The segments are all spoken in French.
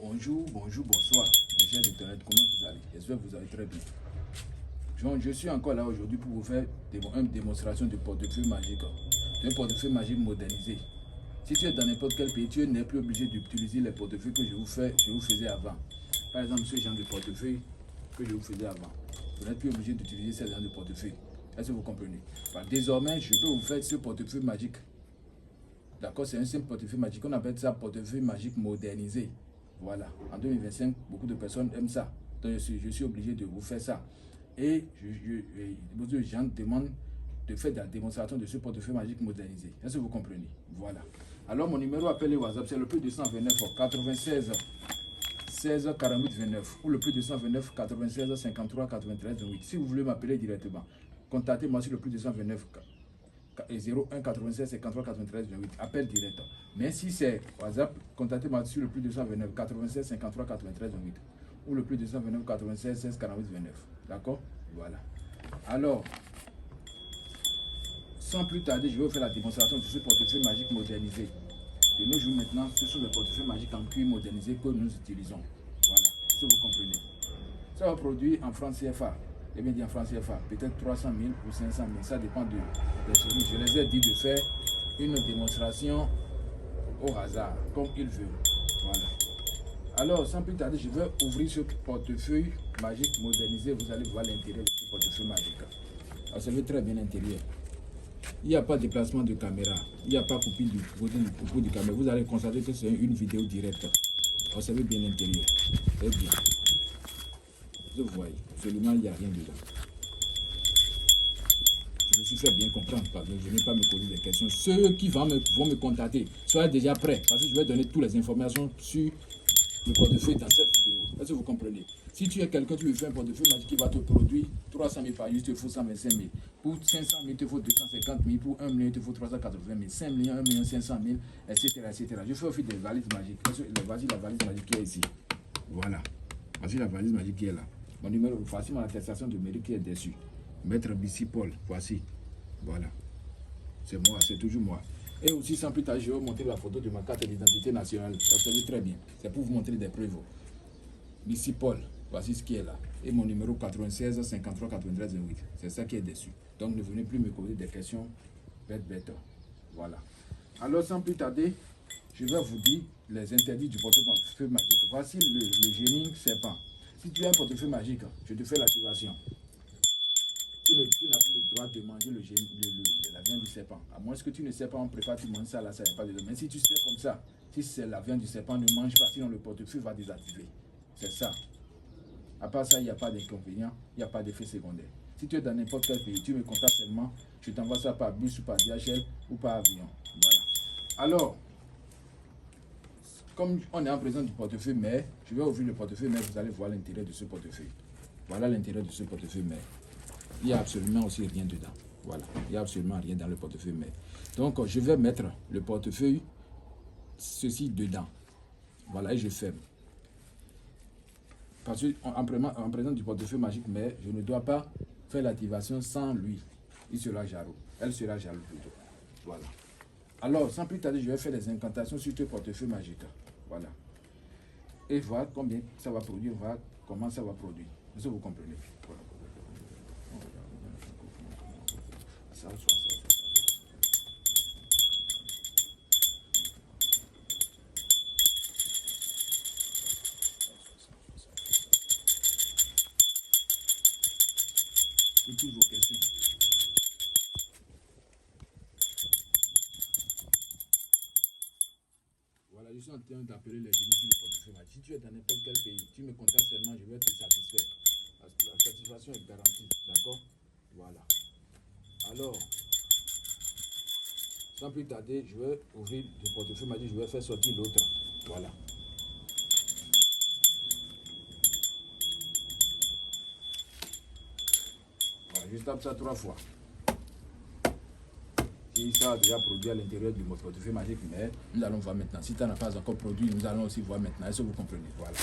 Bonjour, bonsoir, mes chers internet, comment vous allez? J'espère que vous allez très bien. Je suis encore là aujourd'hui pour vous faire une démonstration de portefeuille magique, d'un portefeuille magique modernisé. Si tu es dans n'importe quel pays, tu n'es plus obligé d'utiliser les portefeuilles que je vous faisais avant. Par exemple, ce genre de portefeuille que je vous faisais avant. Vous n'êtes plus obligé d'utiliser ce genre de portefeuille. Est-ce que vous comprenez? Désormais, je peux vous faire ce portefeuille magique. D'accord, c'est un simple portefeuille magique. On appelle ça portefeuille magique modernisé. Voilà. En 2025, beaucoup de personnes aiment ça. Donc, je suis obligé de vous faire ça. Et beaucoup de gens demandent de faire la démonstration de ce portefeuille magique modernisé. Est-ce que vous comprenez? Voilà. Alors, mon numéro appelé WhatsApp, c'est le plus 229 96 16 48 29 ou le plus 229 96 53 93 28. Si vous voulez m'appeler directement, contactez-moi sur le plus 229 01 96 53 93 28. Appel direct. Mais si c'est WhatsApp, contactez-moi sur le plus 229 96 53 93 28 ou le plus 229 96 16 48 29. D'accord? Voilà. Alors, sans plus tarder, je vais vous faire la démonstration de ce portefeuille magique modernisé. De nos jours maintenant, ce sont les portefeuilles magiques en cuir modernisé que nous utilisons. Voilà, si vous comprenez. Ça va produire en francs CFA. Eh bien dit en francs CFA, peut-être 300 000 ou 500 000. Ça dépend des services. Je les ai dit de faire une démonstration au hasard, comme ils veulent. Voilà. Alors, sans plus tarder, je vais ouvrir ce portefeuille magique modernisé. Vous allez voir l'intérieur de ce portefeuille magique. Observez très bien l'intérieur. Il n'y a pas de déplacement de caméra. Il n'y a pas coupure du caméra. Vous allez constater que c'est une vidéo directe. Observez bien l'intérieur. Très bien. Vous voyez, absolument, il n'y a rien dedans. Je me suis fait bien comprendre, parce que je n'ai pas me poser des questions. Ceux qui vont me contacter, soyez déjà prêts, parce que je vais donner toutes les informations sur le portefeuille dans cette vidéo. Est-ce que vous comprenez? Si tu es quelqu'un, tu veux faire un portefeuille magique qui va te produire 300 000 par jour, il te faut 125 000. Pour 500 000, il te faut 250 000. Pour 1 million, il te faut 380 000. 5 millions, 1 million 500 000, etc., etc. Je fais aussi des valises magiques. Voici la valise magique qui est ici. Voilà. Voici la valise magique qui est là. Mon numéro, voici mon attestation de mérite qui est dessus. Maître Bissi Paul, voici. Voilà. C'est moi, c'est toujours moi. Et aussi, sans plus tarder, je vais vous montrer la photo de ma carte d'identité nationale. Observez très bien. C'est pour vous montrer des preuves. Bissi Paul, voici ce qui est là. Et mon numéro 96 53 93 28. C'est ça qui est dessus. Donc, ne venez plus me poser des questions bêtes. Voilà. Alors, sans plus tarder, je vais vous dire les interdits du portefeuille magique. Voici le génie serpent. Si tu as un portefeuille magique, je te fais l'activation. Tu n'as plus le droit de manger la viande du serpent. À moins que tu ne sais pas, on prépare, tu manges ça, là, ça n'est pas dedans. Mais si tu sais comme ça, si c'est la viande du serpent, ne mange pas, sinon le portefeuille va désactiver. C'est ça. À part ça, il n'y a pas d'inconvénient, il n'y a pas d'effet secondaire. Si tu es dans n'importe quel pays, tu me contactes seulement, je t'envoie ça par bus ou par DHL ou par avion. Voilà. Alors, comme on est en présence du portefeuille mère, je vais ouvrir le portefeuille mère, vous allez voir l'intérieur de ce portefeuille. Voilà l'intérieur de ce portefeuille mère. Il n'y a absolument aussi rien dedans. Voilà, il n'y a absolument rien dans le portefeuille mère. Donc, je vais mettre le portefeuille, ceci dedans. Voilà, et je ferme. Parce qu'en présence du portefeuille magique mère, je ne dois pas faire l'activation sans lui. Il sera jaloux. Elle sera jaloux plutôt. Voilà. Alors, sans plus tarder, je vais faire des incantations sur ce portefeuille magique. Voilà. Et voir combien ça va produire, voir comment ça va produire. Est-ce que vous comprenez? Voilà. Ça. Et toutes vos questions. Voilà, je suis en train d'appeler les génies du portefeuille. Si tu es dans n'importe quel pays, tu me contactes seulement, je vais te satisfaire. La satisfaction est garantie, d'accord? Voilà. Alors, sans plus tarder, je vais ouvrir le portefeuille magique, je vais faire sortir l'autre. Voilà. Voilà, je tape ça 3 fois. Si ça a déjà produit à l'intérieur du portefeuille magique, mais nous allons voir maintenant. Si ça n'a pas encore produit, nous allons aussi voir maintenant. Est-ce que vous comprenez? Voilà.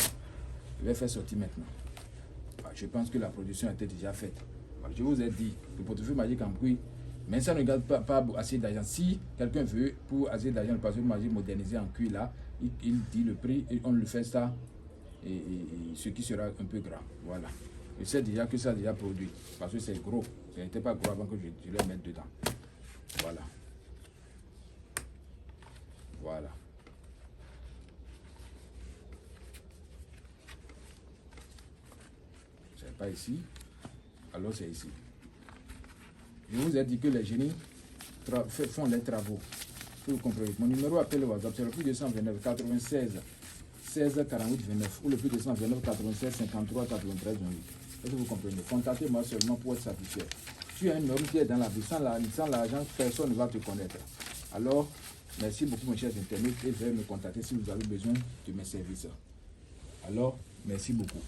Je vais faire sortir maintenant. Voilà, je pense que la production était déjà faite. Voilà, je vous ai dit, le portefeuille magique en cuir, mais ça ne garde pas assez d'argent. Si quelqu'un veut, pour assez d'argent, le portefeuille magique modernisé en cuir là, il dit le prix et on lui fait ça, et ce qui sera un peu gras. Voilà. Je sais déjà que ça a déjà produit, parce que c'est gros. Ça n'était pas gros avant que je les mette dedans. Voilà. Voilà. C'est pas ici, alors c'est ici. Je vous ai dit que les génies font les travaux. Vous comprenez. Mon numéro appel le WhatsApp, c'est le plus 229 96 16 48 29 ou le plus 229 96 53 93 28. Est-ce que vous comprenez? Contactez-moi seulement pour être satisfait. Tu es un homme qui est dans la vie, sans l'argent, personne ne va te connaître. Alors, merci beaucoup mes chers internautes et veuillez me contacter si vous avez besoin de mes services. Alors, merci beaucoup.